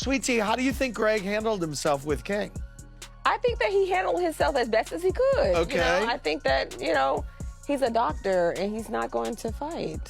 Sweet Tea, how do you think Greg handled himself with King? I think that he handled himself as best as he could. Okay. I think that, he's a doctor and he's not going to fight.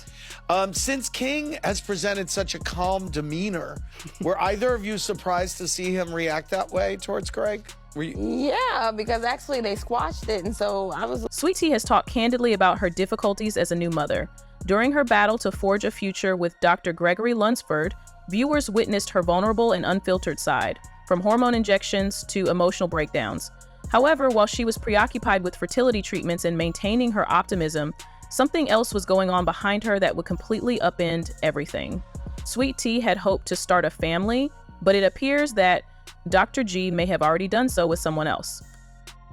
Since King has presented such a calm demeanor, were either of you surprised to see him react that way towards Greg? Yeah, because actually they squashed it, and so I was... Sweet Tea has talked candidly about her difficulties as a new mother. During her battle to forge a future with Dr. Gregory Lunsford, viewers witnessed her vulnerable and unfiltered side, from hormone injections to emotional breakdowns. However, while she was preoccupied with fertility treatments and maintaining her optimism, something else was going on behind her that would completely upend everything. Sweet Tea had hoped to start a family, but it appears that Dr. G may have already done so with someone else.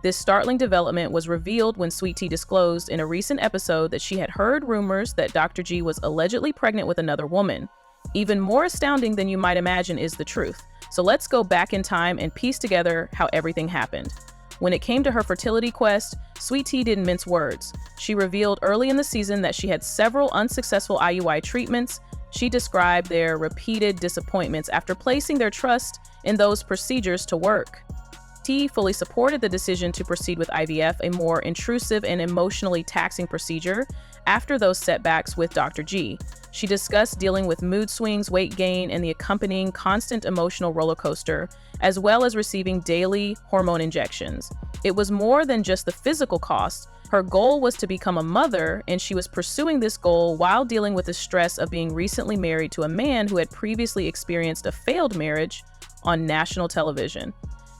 This startling development was revealed when Sweet Tea disclosed in a recent episode that she had heard rumors that Dr. G was allegedly pregnant with another woman. Even more astounding than you might imagine is the truth. So let's go back in time and piece together how everything happened. When it came to her fertility quest, Sweet Tea didn't mince words. She revealed early in the season that she had several unsuccessful IUI treatments. She described their repeated disappointments after placing their trust in those procedures to work. T fully supported the decision to proceed with IVF, a more intrusive and emotionally taxing procedure, after those setbacks with Dr. G. She discussed dealing with mood swings, weight gain, and the accompanying constant emotional roller coaster, as well as receiving daily hormone injections. It was more than just the physical cost. Her goal was to become a mother, and she was pursuing this goal while dealing with the stress of being recently married to a man who had previously experienced a failed marriage on national television.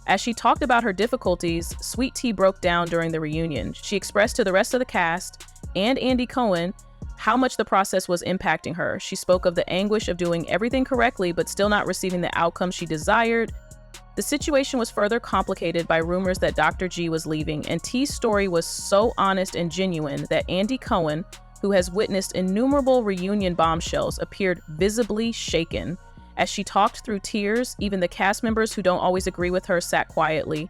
As she talked about her difficulties, Sweet Tea broke down during the reunion. She expressed to the rest of the cast and Andy Cohen how much the process was impacting her. She spoke of the anguish of doing everything correctly but still not receiving the outcome she desired. The situation was further complicated by rumors that Dr. G was leaving, and T's story was so honest and genuine that Andy Cohen, who has witnessed innumerable reunion bombshells, appeared visibly shaken. As she talked through tears, even the cast members who don't always agree with her sat quietly.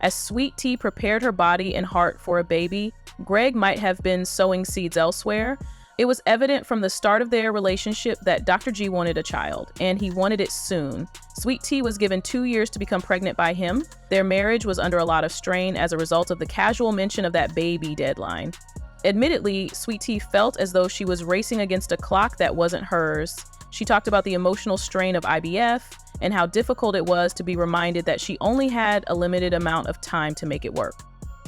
As Sweet Tea prepared her body and heart for a baby, Greg might have been sowing seeds elsewhere. It was evident from the start of their relationship that Dr. G wanted a child, and he wanted it soon. Sweet Tea was given 2 years to become pregnant by him. Their marriage was under a lot of strain as a result of the casual mention of that baby deadline. Admittedly, Sweet Tea felt as though she was racing against a clock that wasn't hers. She talked about the emotional strain of IVF and how difficult it was to be reminded that she only had a limited amount of time to make it work.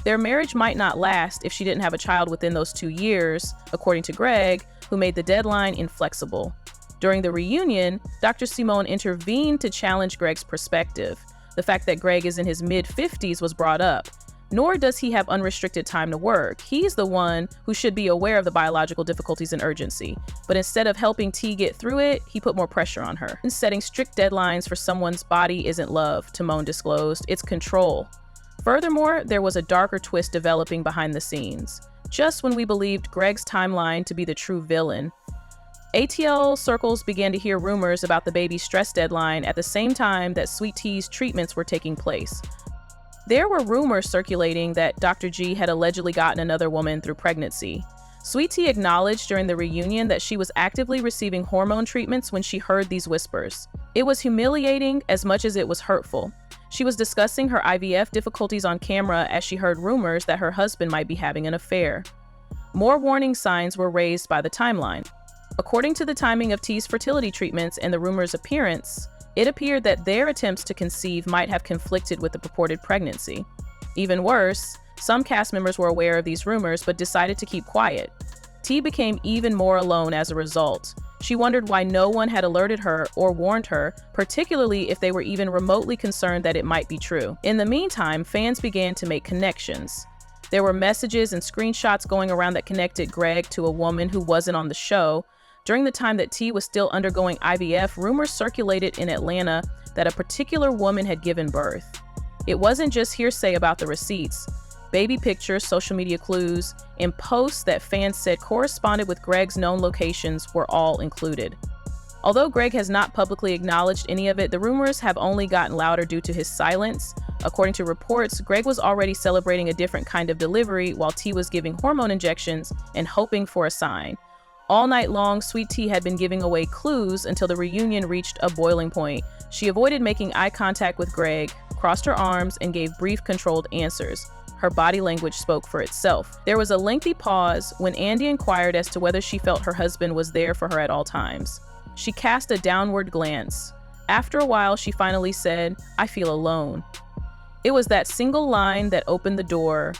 Their marriage might not last if she didn't have a child within those 2 years, according to Greg, who made the deadline inflexible. During the reunion, Dr. Simone intervened to challenge Greg's perspective. The fact that Greg is in his mid-50s was brought up. Nor does he have unrestricted time to work. He's the one who should be aware of the biological difficulties and urgency. But instead of helping T get through it, he put more pressure on her. And setting strict deadlines for someone's body isn't love, Timon disclosed, it's control. Furthermore, there was a darker twist developing behind the scenes. Just when we believed Greg's timeline to be the true villain, ATL circles began to hear rumors about the baby's stress deadline at the same time that Sweet Tea's treatments were taking place. There were rumors circulating that Dr. G had allegedly gotten another woman through pregnancy. Sweet Tea acknowledged during the reunion that she was actively receiving hormone treatments when she heard these whispers. It was humiliating as much as it was hurtful. She was discussing her IVF difficulties on camera as she heard rumors that her husband might be having an affair. More warning signs were raised by the timeline. According to the timing of T's fertility treatments and the rumor's appearance, it appeared that their attempts to conceive might have conflicted with the purported pregnancy. Even worse, some cast members were aware of these rumors but decided to keep quiet. T became even more alone as a result. She wondered why no one had alerted her or warned her, particularly if they were even remotely concerned that it might be true. In the meantime, fans began to make connections. There were messages and screenshots going around that connected Greg to a woman who wasn't on the show. During the time that T was still undergoing IVF, rumors circulated in Atlanta that a particular woman had given birth. It wasn't just hearsay about the receipts. Baby pictures, social media clues, and posts that fans said corresponded with Greg's known locations were all included. Although Greg has not publicly acknowledged any of it, the rumors have only gotten louder due to his silence. According to reports, Greg was already celebrating a different kind of delivery while T was giving hormone injections and hoping for a sign. All night long, Sweet Tea had been giving away clues until the reunion reached a boiling point. She avoided making eye contact with Greg, crossed her arms, and gave brief, controlled answers. Her body language spoke for itself. There was a lengthy pause when Andy inquired as to whether she felt her husband was there for her at all times. She cast a downward glance. After a while, she finally said, "I feel alone." It was that single line that opened the door.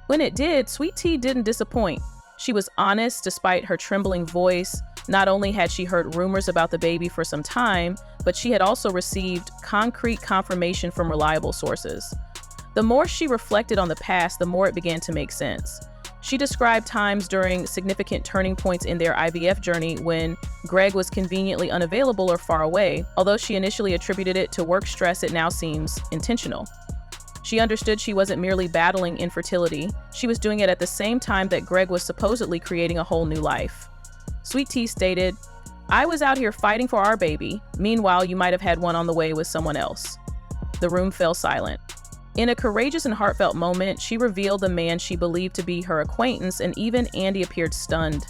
When it did, Sweet Tea didn't disappoint. She was honest despite her trembling voice. Not only had she heard rumors about the baby for some time, but she had also received concrete confirmation from reliable sources. The more she reflected on the past, the more it began to make sense. She described times during significant turning points in their IVF journey when Greg was conveniently unavailable or far away. Although she initially attributed it to work stress, it now seems intentional. She understood she wasn't merely battling infertility. She was doing it at the same time that Greg was supposedly creating a whole new life. Sweet Tea stated, "I was out here fighting for our baby. Meanwhile, you might have had one on the way with someone else." The room fell silent. In a courageous and heartfelt moment, she revealed the man she believed to be her acquaintance, and even Andy appeared stunned.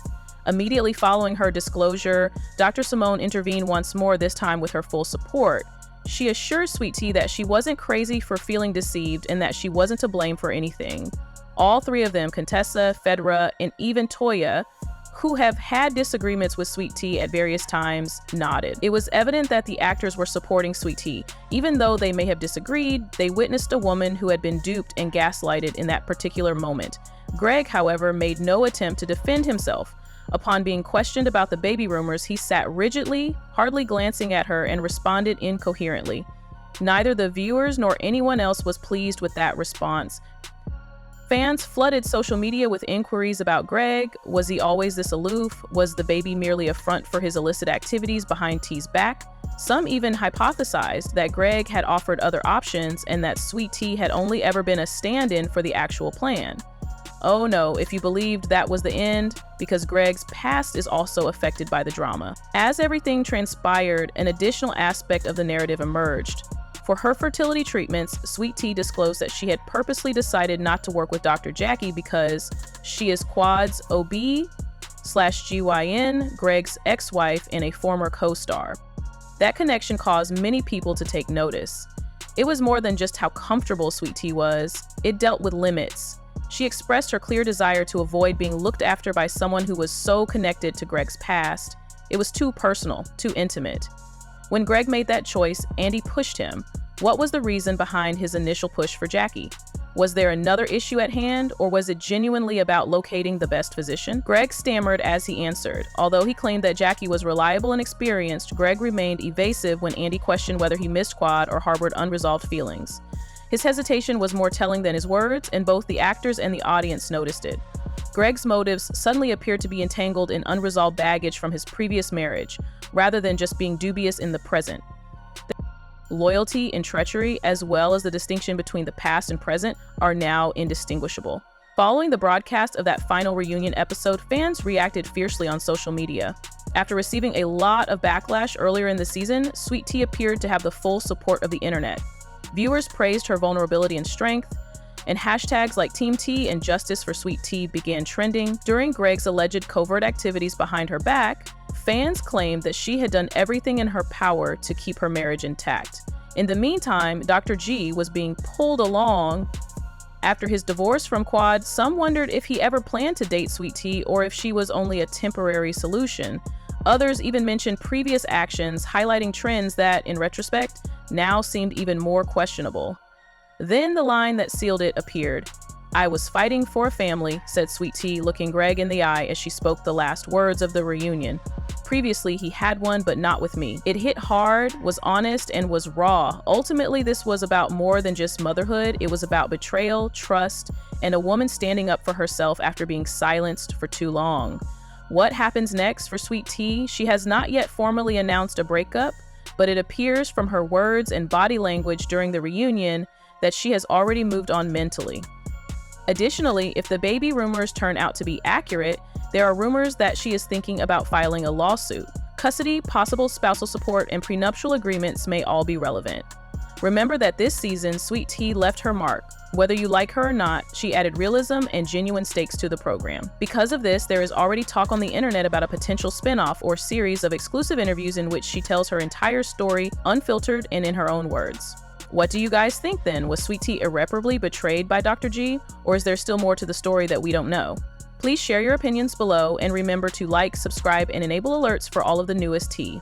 Immediately following her disclosure, Dr. Simone intervened once more, this time with her full support. She assured Sweet Tea that she wasn't crazy for feeling deceived and that she wasn't to blame for anything. All three of them, Contessa, Fedra, and even Toya, who have had disagreements with Sweet Tea at various times, nodded. It was evident that the actors were supporting Sweet Tea. Even though they may have disagreed, they witnessed a woman who had been duped and gaslighted in that particular moment. Greg, however, made no attempt to defend himself. Upon being questioned about the baby rumors, he sat rigidly, hardly glancing at her, and responded incoherently. Neither the viewers nor anyone else was pleased with that response. Fans flooded social media with inquiries about Greg. Was he always this aloof? Was the baby merely a front for his illicit activities behind T's back? Some even hypothesized that Greg had offered other options and that Sweet Tea had only ever been a stand-in for the actual plan. Oh no, if you believed that was the end, because Greg's past is also affected by the drama. As everything transpired, an additional aspect of the narrative emerged. For her fertility treatments, Sweet Tea disclosed that she had purposely decided not to work with Dr. Jackie because she is Quad's OB/GYN, Greg's ex-wife, and a former co-star. That connection caused many people to take notice. It was more than just how comfortable Sweet Tea was. It dealt with limits. She expressed her clear desire to avoid being looked after by someone who was so connected to Greg's past. It was too personal, too intimate. When Greg made that choice, Andy pushed him. What was the reason behind his initial push for Jackie? Was there another issue at hand, or was it genuinely about locating the best physician? Greg stammered as he answered. Although he claimed that Jackie was reliable and experienced, Greg remained evasive when Andy questioned whether he missed Quad or harbored unresolved feelings. His hesitation was more telling than his words, and both the actors and the audience noticed it. Greg's motives suddenly appeared to be entangled in unresolved baggage from his previous marriage, rather than just being dubious in the present. Loyalty and treachery, as well as the distinction between the past and present, are now indistinguishable. Following the broadcast of that final reunion episode, fans reacted fiercely on social media. After receiving a lot of backlash earlier in the season, Sweet Tea appeared to have the full support of the internet. Viewers praised her vulnerability and strength, and hashtags like Team T and Justice for Sweet Tea began trending. During Greg's alleged covert activities behind her back, fans claimed that she had done everything in her power to keep her marriage intact. In the meantime, Dr. G was being pulled along. After his divorce from Quad, some wondered if he ever planned to date Sweet Tea or if she was only a temporary solution. Others even mentioned previous actions, highlighting trends that, in retrospect, now seemed even more questionable. Then the line that sealed it appeared. "I was fighting for a family," said Sweet Tea, looking Greg in the eye as she spoke the last words of the reunion. "Previously, he had one, but not with me." It hit hard, was honest, and was raw. Ultimately, this was about more than just motherhood. It was about betrayal, trust, and a woman standing up for herself after being silenced for too long. What happens next for Sweet Tea? She has not yet formally announced a breakup, but it appears from her words and body language during the reunion that she has already moved on mentally. Additionally, if the baby rumors turn out to be accurate, there are rumors that she is thinking about filing a lawsuit. Custody, possible spousal support, and prenuptial agreements may all be relevant. Remember that this season, Sweet Tea left her mark. Whether you like her or not, she added realism and genuine stakes to the program. Because of this, there is already talk on the internet about a potential spinoff or series of exclusive interviews in which she tells her entire story, unfiltered and in her own words. What do you guys think then? Was Sweet Tea irreparably betrayed by Dr. G, or is there still more to the story that we don't know? Please share your opinions below and remember to like, subscribe, and enable alerts for all of the newest tea.